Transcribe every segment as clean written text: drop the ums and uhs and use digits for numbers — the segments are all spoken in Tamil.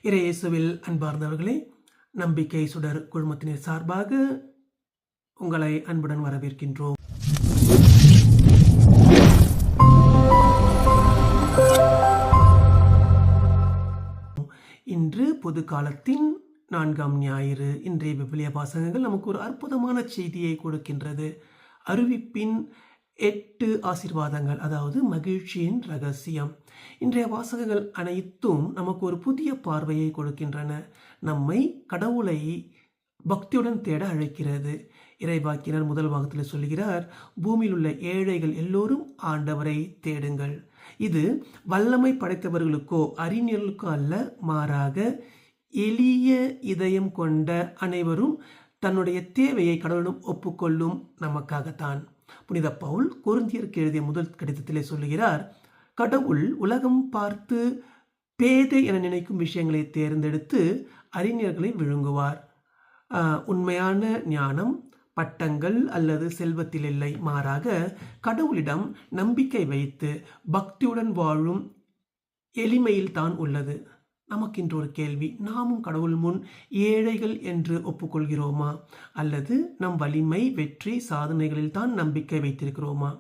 இறையேசுவில் அன்பார்ந்தவர்களே, நம்பிக்கை சுடர் குழுமத்தினர் சார்பாக உங்களை அன்புடன் வரவேற்கின்றோம். இன்று பொது காலத்தின் 4ஆம் ஞாயிறு. இன்றைய விவிலிய வாசகங்கள் நமக்கு ஒரு அற்புதமான செய்தியை கொடுக்கின்றது. அறிவிப்பின் 8 ஆசீர்வாதங்கள், அதாவது மகிழ்ச்சியின் ரகசியம். இன்றைய வாசகங்கள் அனைத்தும் நமக்கு ஒரு புதிய பார்வையை கொடுக்கின்றன. நம்மை கடவுளை பக்தியுடன் தேட அழைக்கிறது. இறைவாக்கினர் முதல் வாகத்தில் சொல்கிறார், பூமியில் உள்ள ஏழைகள் எல்லோரும் ஆண்டவரை தேடுங்கள். இது வல்லமை படைத்தவர்களுக்கோ அறிஞர்களுக்கோ அல்ல, மாறாக எளிய இதயம் கொண்ட அனைவரும் தன்னுடைய தேவையை கடவுளிடம் ஒப்புக்கொள்ளும் நமக்காகத்தான். புனித பவுல் கொரிந்தியருக்கு எழுதிய முதல் கடிதத்திலே சொல்லுகிறார், கடவுள் உலகம் பார்த்து பேதை என நினைக்கும் விஷயங்களை தேர்ந்தெடுத்து அறிஞர்களை விழுங்குவார். உண்மையான ஞானம் பட்டங்கள் அல்லது செல்வத்தில் இல்லை, மாறாக கடவுளிடம் நம்பிக்கை வைத்து பக்தியுடன் வாழும் எளிமையில் தான் உள்ளது. நமக்கு இன்று ஒரு கேள்வி, நாமும் கடவுள் முன் ஏழைகள் என்று ஒப்புக்கொள்கிறோமா, அல்லது நம் வலிமை, வெற்றி, சாதனைகளில் தான் நம்பிக்கை வைத்திருக்கிறோமா?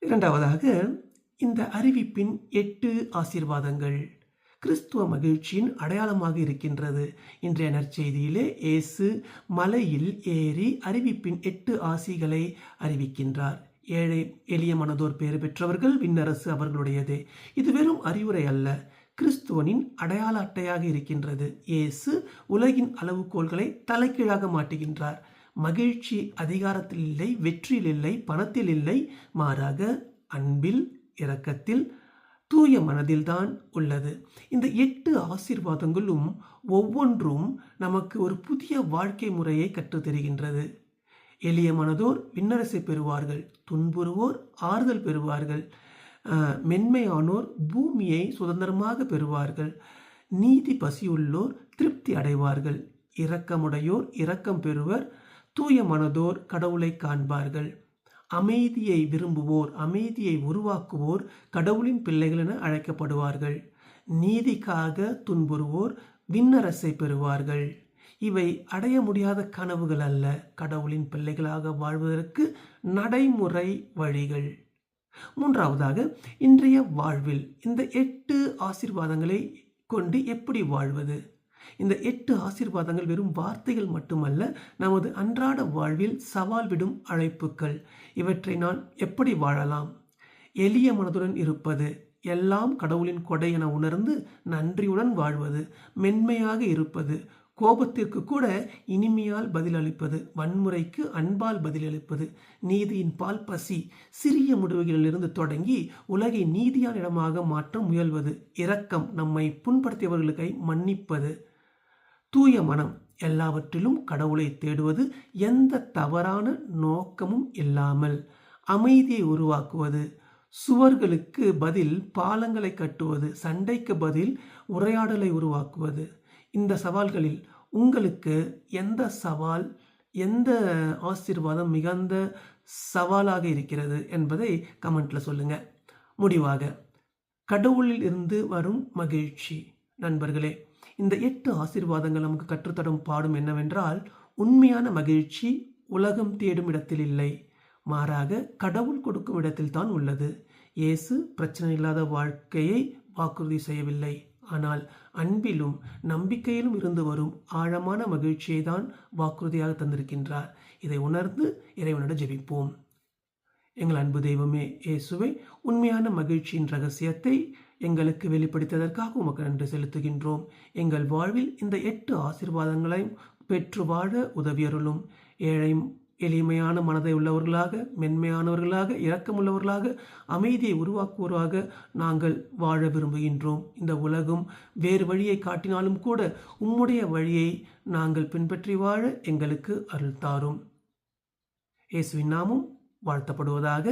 இரண்டாவதாக, இந்த அறிவிப்பின் 8 ஆசீர்வாதங்கள் கிறிஸ்துவ மகிழ்ச்சியின் அடையாளமாக இருக்கின்றது. இன்றைய நற்செய்தியிலே இயேசு மலையில் ஏறி அறிவிப்பின் 8 ஆசிகளை அறிவிக்கின்றார். ஏழை எளிய மனதோர் பேறு பெற்றவர்கள், விண்ணரசு அவர்களுடையதே. இது வெறும் அறிவுரை அல்ல, கிறிஸ்துவனின் அடையாள அட்டையாக இருக்கின்றது. இயேசு உலகின் அளவுகோல்களை தலைகீழாக மாட்டுகின்றார். மகிழ்ச்சி அதிகாரத்தில் இல்லை, வெற்றியில் இல்லை, பணத்தில் இல்லை, மாறாக அன்பில், இரக்கத்தில், தூய மனதில்தான் உள்ளது. இந்த 8 ஆசீர்வாதங்களும் ஒவ்வொன்றும் நமக்கு ஒரு புதிய வாழ்க்கை முறையை கற்றுத்தருகின்றது. எளிய மனதோர் விண்ணரசை பெறுவார்கள், துன்புறுவோர் ஆறுதல் பெறுவார்கள், மென்மையானோர் பூமியை சுதந்திரமாக பெறுவார்கள், நீதி பசியுள்ளோர் திருப்தி அடைவார்கள், இரக்கமுடையோர் இரக்கம் பெறுவர், தூய மனதோர் கடவுளை காண்பார்கள், அமைதியை விரும்புவோர், அமைதியை உருவாக்குவோர் கடவுளின் பிள்ளைகள் என அழைக்கப்படுவார்கள், நீதிக்காக துன்புறுவோர் விண்ணரசை பெறுவார்கள். இவை அடைய முடியாத கனவுகள் அல்ல, கடவுளின் பிள்ளைகளாக வாழ்வதற்கு நடைமுறை வழிகள். மூன்றாவதாக, இன்றைய வாழ்வில் இந்த 8 ஆசீர்வாதங்களை கொண்டு எப்படி வாழ்வது? இந்த 8 ஆசீர்வாதங்கள் வெறும் வார்த்தைகள் மட்டுமல்ல, நமது அன்றாட வாழ்வில் சவால் விடும் அழைப்புகள். இவற்றை நான் எப்படி வாழலாம்? எளிய மனதுடன் இருப்பது, எல்லாம் கடவுளின் கொடை என உணர்ந்து நன்றியுடன் வாழ்வது, மென்மையாக இருப்பது, கோபத்திற்கு கூட இனிமையால் பதிலளிப்பது, வன்முறைக்கு அன்பால் பதிலளிப்பது, நீதியின் பால் பசி, சிறிய முடிவுகளிலிருந்து தொடங்கி உலகை நீதியான இடமாக மாற்ற முயல்வது, இரக்கம், நம்மை புண்படுத்தியவர்களுக்கு மன்னிப்பது, தூய மனம், எல்லாவற்றிலும் கடவுளை தேடுவது, எந்த தவறான நோக்கமும் இல்லாமல், அமைதியை உருவாக்குவது, சுவர்களுக்கு பதில் பாலங்களை கட்டுவது, சண்டைக்கு பதில் உரையாடலை உருவாக்குவது. இந்த சவால்களில் உங்களுக்கு எந்த சவால், எந்த ஆசீர்வாதம் மிகுந்த சவாலாக இருக்கிறது என்பதை கமெண்ட்ல சொல்லுங்க. முடிவாக, கடவுளில் இருந்து வரும் மகிழ்ச்சி. நண்பர்களே, இந்த 8 ஆசீர்வாதங்கள் நமக்கு கற்றுத்தரும் பாடம் என்னவென்றால், உண்மையான மகிழ்ச்சி உலகம் தேடும் இடத்தில் இல்லை, மாறாக கடவுள் கொடுக்கும் இடத்தில் தான் உள்ளது. இயேசு பிரச்சனை இல்லாத வாழ்க்கையை வாக்குறுதி செய்யவில்லை, ஆனால் அன்பிலும் நம்பிக்கையிலும் இருந்து வரும் ஆழமான மகிழ்ச்சியை தான் வாக்குறுதியாக தந்திருக்கின்றார். இதை உணர்ந்து இறைவனிடம் ஜெபிப்போம். எங்கள் அன்பு தெய்வமே இயேசுவே, உண்மையான மகிழ்ச்சியின் ரகசியத்தை எங்களுக்கு வெளிப்படுத்தியதற்காக உமக்கு நன்றி செலுத்துகின்றோம். எங்கள் வாழ்வில் இந்த 8 ஆசீர்வாதங்களையும் பெற்று வாழ உதவியருளும். எளிமையான மனதை உள்ளவர்களாக, மென்மையானவர்களாக, இரக்கமுள்ளவர்களாக, அமைதியை உருவாக்குவதாக நாங்கள் வாழ விரும்புகின்றோம். இந்த உலகம் வேறு வழியை காட்டினாலும் கூட உம்முடைய வழியை நாங்கள் பின்பற்றி வாழ எங்களுக்கு அருள் தாரும். இயேசுவின் நாமம் வாழ்த்தப்படுவதாக.